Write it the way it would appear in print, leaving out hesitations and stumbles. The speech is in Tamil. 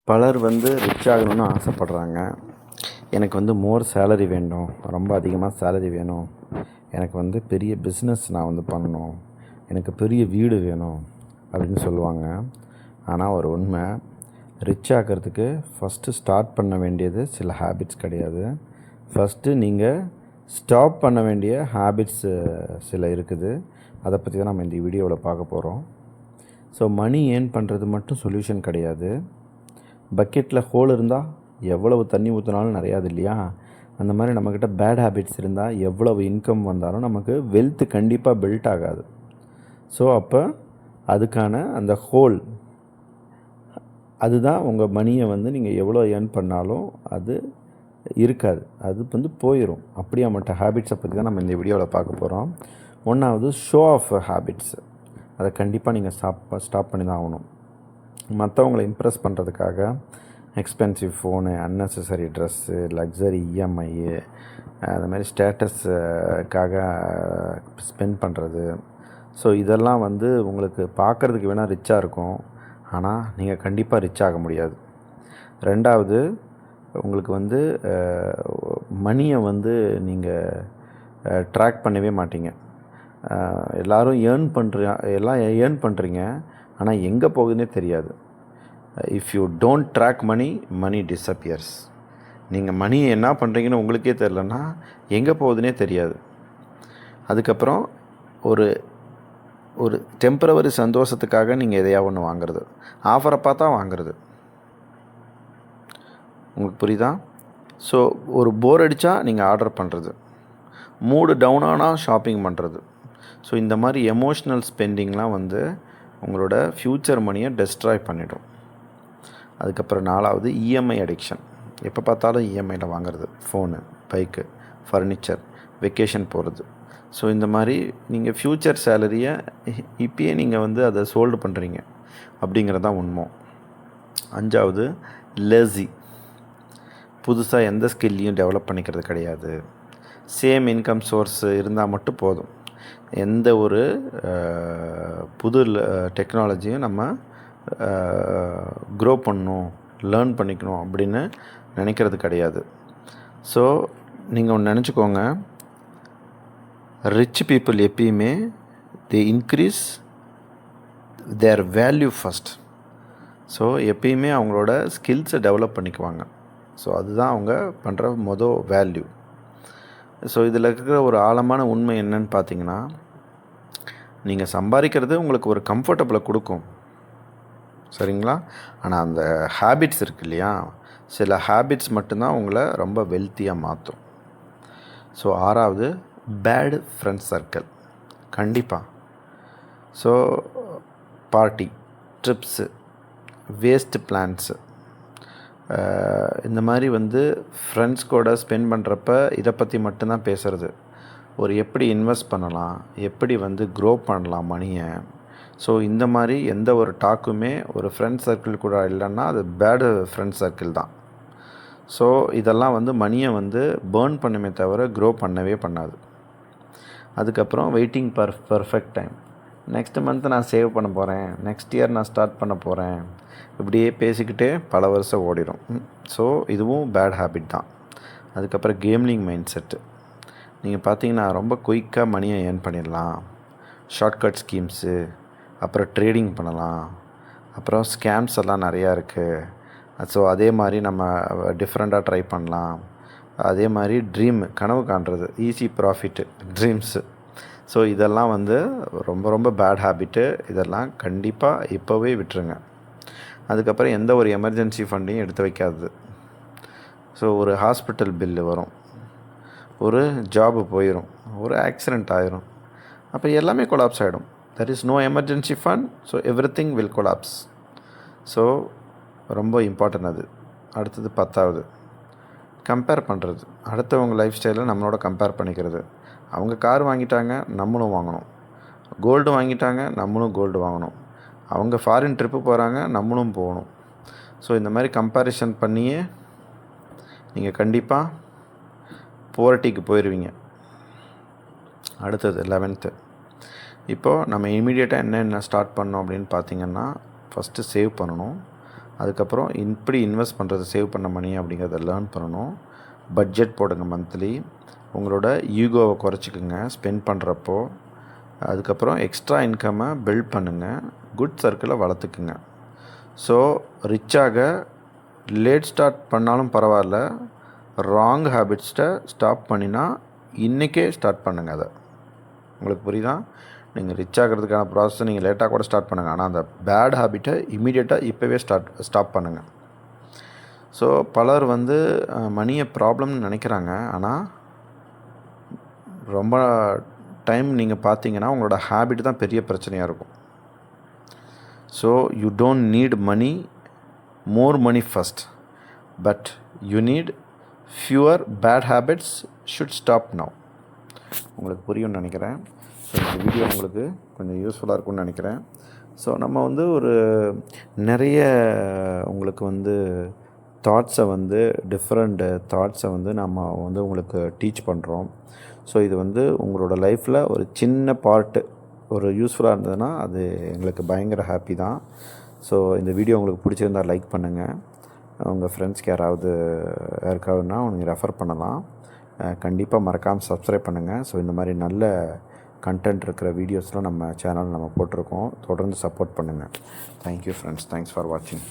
பலர் ரிச் ஆகணும்னு ஆசைப்பட்றாங்க. எனக்கு மோர் சேலரி வேண்டும், ரொம்ப அதிகமாக சேலரி வேணும், எனக்கு பெரிய பிஸ்னஸ் நான் பண்ணணும், எனக்கு பெரிய வீடு வேணும் அப்படின்னு சொல்லுவாங்க. ஆனால் ஒரு உண்மை, ரிச் ஆகிறதுக்கு ஃபஸ்ட்டு ஸ்டார்ட் பண்ண வேண்டியது சில ஹேபிட்ஸ் கிடையாது. ஃபஸ்ட்டு நீங்கள் ஸ்டாப் பண்ண வேண்டிய ஹேபிட்ஸு சில இருக்குது. அதை பற்றி தான் நம்ம இந்த வீடியோவில் பார்க்க போகிறோம். ஸோ மணி ஏர்ன் பண்ணுறது மட்டும் சொல்யூஷன் கிடையாது. பக்கெட்டில் ஹோல் இருந்தால் எவ்வளவு தண்ணி ஊற்றினாலும் நிறையாது இல்லையா? அந்த மாதிரி நம்மக்கிட்ட பேட் ஹேபிட்ஸ் இருந்தால் எவ்வளவு இன்கம் வந்தாலும் நமக்கு வெல்த்து கண்டிப்பாக பில்ட் ஆகாது. ஸோ அப்போ அதுக்கான அந்த ஹோல் அதுதான் உங்கள் மணியை நீங்கள் எவ்வளோ ஏர்ன் பண்ணாலும் அது இருக்காது, அது போயிடும். அப்படியாமட்ட ஹேபிட்ஸை பற்றி தான் நம்ம இந்த வீடியோவில் பார்க்க போகிறோம். ஒன்றாவது ஷோ ஆஃப் ஹேபிட்ஸ். அதை கண்டிப்பாக நீங்கள் ஸ்டாப் பண்ணி தான் ஆகணும். மற்றவங்களை இம்ப்ரெஸ் பண்ணுறதுக்காக expensive phone, unnecessary dress, luxury EMI, அது மாதிரி ஸ்டேட்டஸுக்காக ஸ்பெண்ட் பண்ணுறது. ஸோ இதெல்லாம் உங்களுக்கு பார்க்குறதுக்கு வேணால் ரிச்சாக இருக்கும், ஆனால் நீங்கள் கண்டிப்பாக ரிச் ஆக முடியாது. ரெண்டாவது, உங்களுக்கு மணியை நீங்கள் ட்ராக் பண்ணவே மாட்டீங்க. எல்லோரும் எல்லாம் ஏர்ன் பண்ணுறீங்க, ஆனால் எங்கே போகுதுன்னே தெரியாது. If you don't track money disappears. நீங்கள் மணியை என்ன பண்ணுறீங்கன்னு உங்களுக்கே தெரிலன்னா எங்கே போகுதுன்னே தெரியாது. அதுக்கப்புறம் ஒரு ஒரு டெம்பரவரி சந்தோஷத்துக்காக நீங்கள் எதையா ஒன்று வாங்குறது, ஆஃபரை பார்த்தா வாங்குறது. உங்களுக்கு புரியுதா? ஸோ ஒரு போர் அடித்தா நீங்கள் ஆர்டர் பண்ணுறது, மூடு டவுன் ஆனால் ஷாப்பிங் பண்ணுறது. ஸோ இந்த மாதிரி எமோஷ்னல் ஸ்பெண்டிங்லாம் உங்களோட ஃப்யூச்சர் மணியை டெஸ்ட்ராய் பண்ணிடும். அதுக்கப்புறம் நாலாவது இஎம்ஐ அடிக்ஷன். எப்போ பார்த்தாலும் இஎம்ஐயில் வாங்குறது, ஃபோனு, பைக்கு, ஃபர்னிச்சர், வெக்கேஷன் போகிறது. ஸோ இந்த மாதிரி நீங்கள் ஃப்யூச்சர் சேலரியை இப்பயே நீங்கள் அதை சோல்டு பண்ணுறீங்க அப்படிங்கிறது தான் உண்மை. அஞ்சாவது லேசி. புதுசாக எந்த ஸ்கில்லையும் டெவலப் பண்ணிக்கிறது கிடையாது. சேம் இன்கம் சோர்ஸ் இருந்தால் மட்டும் போதும். எந்த ஒரு புது டெக்னாலஜியும் நம்ம க்ரோ பண்ணணும், லேர்ன் பண்ணிக்கணும் அப்படின்னு நினைக்கிறது கிடையாது. ஸோ நீங்கள் ஒன்று நினச்சிக்கோங்க, ரிச் பீப்புள் எப்பயுமே they increase their value first. So எப்பயுமே அவங்களோட ஸ்கில்ஸை டெவலப் பண்ணிக்குவாங்க. ஸோ அதுதான் அவங்க பண்ணுற வேல்யூ. ஸோ இதில் இருக்கிற ஒரு ஆழமான உண்மை என்னன்னு பார்த்தீங்கன்னா, நீங்கள் சம்பாதிக்கிறது உங்களுக்கு ஒரு கம்ஃபர்டபுளை கொடுக்கும், சரிங்களா? ஆனால் அந்த ஹேபிட்ஸ் இருக்குது இல்லையா, சில ஹேபிட்ஸ் மட்டும்தான் உங்களை ரொம்ப வெல்த்தியாக மாற்றும். ஸோ ஆறாவது பேடு ஃப்ரெண்ட் சர்க்கிள். கண்டிப்பாக. So party, trips, waste plants, இந்த மாதிரி ஃப்ரெண்ட்ஸ் கூட ஸ்பெண்ட் பண்ணுறப்ப இதை பற்றி மட்டும்தான் பேசுகிறது. ஒரு எப்படி இன்வெஸ்ட் பண்ணலாம், எப்படி க்ரோ பண்ணலாம் மணியை. ஸோ இந்த மாதிரி எந்த ஒரு டாக்குமே ஒரு ஃப்ரெண்ட் சர்க்கிள் கூட இல்லைன்னா அது பேடு ஃப்ரெண்ட் சர்க்கிள் தான். ஸோ இதெல்லாம் மணியை பேர்ன் பண்ணுமே தவிர க்ரோ பண்ணவே பண்ணாது. அதுக்கப்புறம் waiting perfect time. Next month நான் சேவ் பண்ண போகிறேன், நெக்ஸ்ட் இயர் நான் ஸ்டார்ட் பண்ண போகிறேன், இப்படியே பேசிக்கிட்டே பல வருஷம் ஓடிடும். ஸோ இதுவும் பேட் ஹேபிட் தான். அதுக்கப்புறம் கேம்லிங் மைண்ட் செட்டு. நீங்கள் பார்த்தீங்கன்னா ரொம்ப குயிக்காக மணியை ஏர்ன் பண்ணிடலாம், ஷார்ட்கட் ஸ்கீம்ஸு, அப்புறம் ட்ரேடிங் பண்ணலாம், அப்புறம் ஸ்கேம்ஸ் எல்லாம் நிறையா இருக்குது. ஸோ அதே மாதிரி நம்ம டிஃப்ரெண்ட்டாக ட்ரை பண்ணலாம். அதே மாதிரி கனவு காண்றது, ஈஸி ப்ராஃபிட்டு, ட்ரீம்ஸு. ஸோ இதெல்லாம் ரொம்ப ரொம்ப பேட் ஹேபிட்டு. இதெல்லாம் கண்டிப்பாக இப்போவே விட்டுருங்க. அதுக்கப்புறம் எந்த ஒரு எமர்ஜென்சி ஃபண்டையும் எடுத்து வைக்காது. ஸோ ஒரு ஹாஸ்பிட்டல் பில்லு வரும், ஒரு ஜாபு போயிடும், ஒரு ஆக்சிடெண்ட் ஆயிரும், அப்போ எல்லாமே கொலாப்ஸ் ஆகிடும். There is no emergency fund, so everything will collapse. So ரொம்ப இம்பார்ட்டன்ட் அது. அடுத்தது 10வது கம்பேர் பண்ணுறது. அடுத்தவங்க லைஃப் ஸ்டைலை நம்மளோட கம்பேர் பண்ணிக்கிறது. அவங்க கார் வாங்கிட்டாங்க, நம்மளும் வாங்கணும். கோல்டு வாங்கிட்டாங்க, நம்மளும் கோல்டு வாங்கணும். அவங்க ஃபாரின் ட்ரிப்பு போகிறாங்க, நம்மளும் போகணும். ஸோ இந்த மாதிரி கம்பேரிஷன் பண்ணியே நீங்கள் கண்டிப்பாக போவர்ட்டிக்கு போயிடுவீங்க. அடுத்தது 11th. இப்போது நம்ம இமீடியட்டாக என்ன ஸ்டார்ட் பண்ணோம் அப்படின்னு பார்த்தீங்கன்னா, ஃபஸ்ட்டு சேவ் பண்ணணும். அதுக்கப்புறம் இப்படி இன்வெஸ்ட் பண்ணுறது, சேவ் பண்ண மணி அப்படிங்கிறத லேர்ன் பண்ணணும். பட்ஜெட் போடுங்க மந்த்லி. உங்களோட ஈகோவை குறைச்சிக்குங்க ஸ்பெண்ட் பண்ணுறப்போ. அதுக்கப்புறம் எக்ஸ்ட்ரா இன்கம்மை பில்ட் பண்ணுங்கள். குட் சர்க்கிளை வளர்த்துக்குங்க. ஸோ ரிச்சாக லேட் ஸ்டார்ட் பண்ணாலும் பரவாயில்ல, ராங் ஹேபிட்ஸை ஸ்டாப் பண்ணினா இன்றைக்கே ஸ்டார்ட் பண்ணுங்கள். அதை உங்களுக்கு புரியுதா? நீங்கள் ரிச் ஆகிறதுக்கான ப்ராசஸை நீங்கள் லேட்டாக கூட ஸ்டார்ட் பண்ணுங்கள். ஆனால் அந்த பேட் ஹேபிட்டை இமீடியட்டாக இப்போவே ஸ்டாப் பண்ணுங்கள். ஸோ பலர் வந்து மணியை ப்ராப்ளம்னு நினைக்கிறாங்க. ஆனால் ரொம்ப டைம் நீங்கள் பார்த்தீங்கன்னா உங்களோட ஹேபிட் தான் பெரிய பிரச்சனையாக இருக்கும். So you don't need money, more money first, but you need fewer bad habits should stop now. உங்களுக்கு புரியும்னு நினைக்கிறேன். ஸோ இந்த வீடியோ உங்களுக்கு கொஞ்சம் யூஸ்ஃபுல்லாக இருக்கும்னு நினைக்கிறேன். ஸோ நம்ம வந்து ஒரு நிறைய உங்களுக்கு வந்து தாட்ஸை வந்து டிஃப்ரெண்ட் தாட்ஸை வந்து நம்ம வந்து உங்களுக்கு டீச் பண்ணுறோம். ஸோ இது வந்து உங்களோட லைஃப்பில் ஒரு சின்ன பார்ட்டு ஒரு யூஸ்ஃபுல்லாக இருந்ததுன்னா அது எங்களுக்கு பயங்கர ஹாப்பி தான். ஸோ இந்த வீடியோ உங்களுக்கு பிடிச்சிருந்தால் லைக் பண்ணுங்கள். உங்கள் ஃப்ரெண்ட்ஸ்க்கு யாருக்காவதுன்னா நீங்கள் ரெஃபர் பண்ணலாம். கண்டிப்பாக மறக்காமல் சப்ஸ்கிரைப் பண்ணுங்கள். ஸோ இந்த மாதிரி நல்ல கண்டென்ட் இருக்கிற வீடியோஸ்லாம் நம்ம சேனல் போட்டிருக்கோம். தொடர்ந்து சப்போர்ட் பண்ணுங்கள். Thank you friends. தேங்க்ஸ் ஃபார் வாட்சிங்.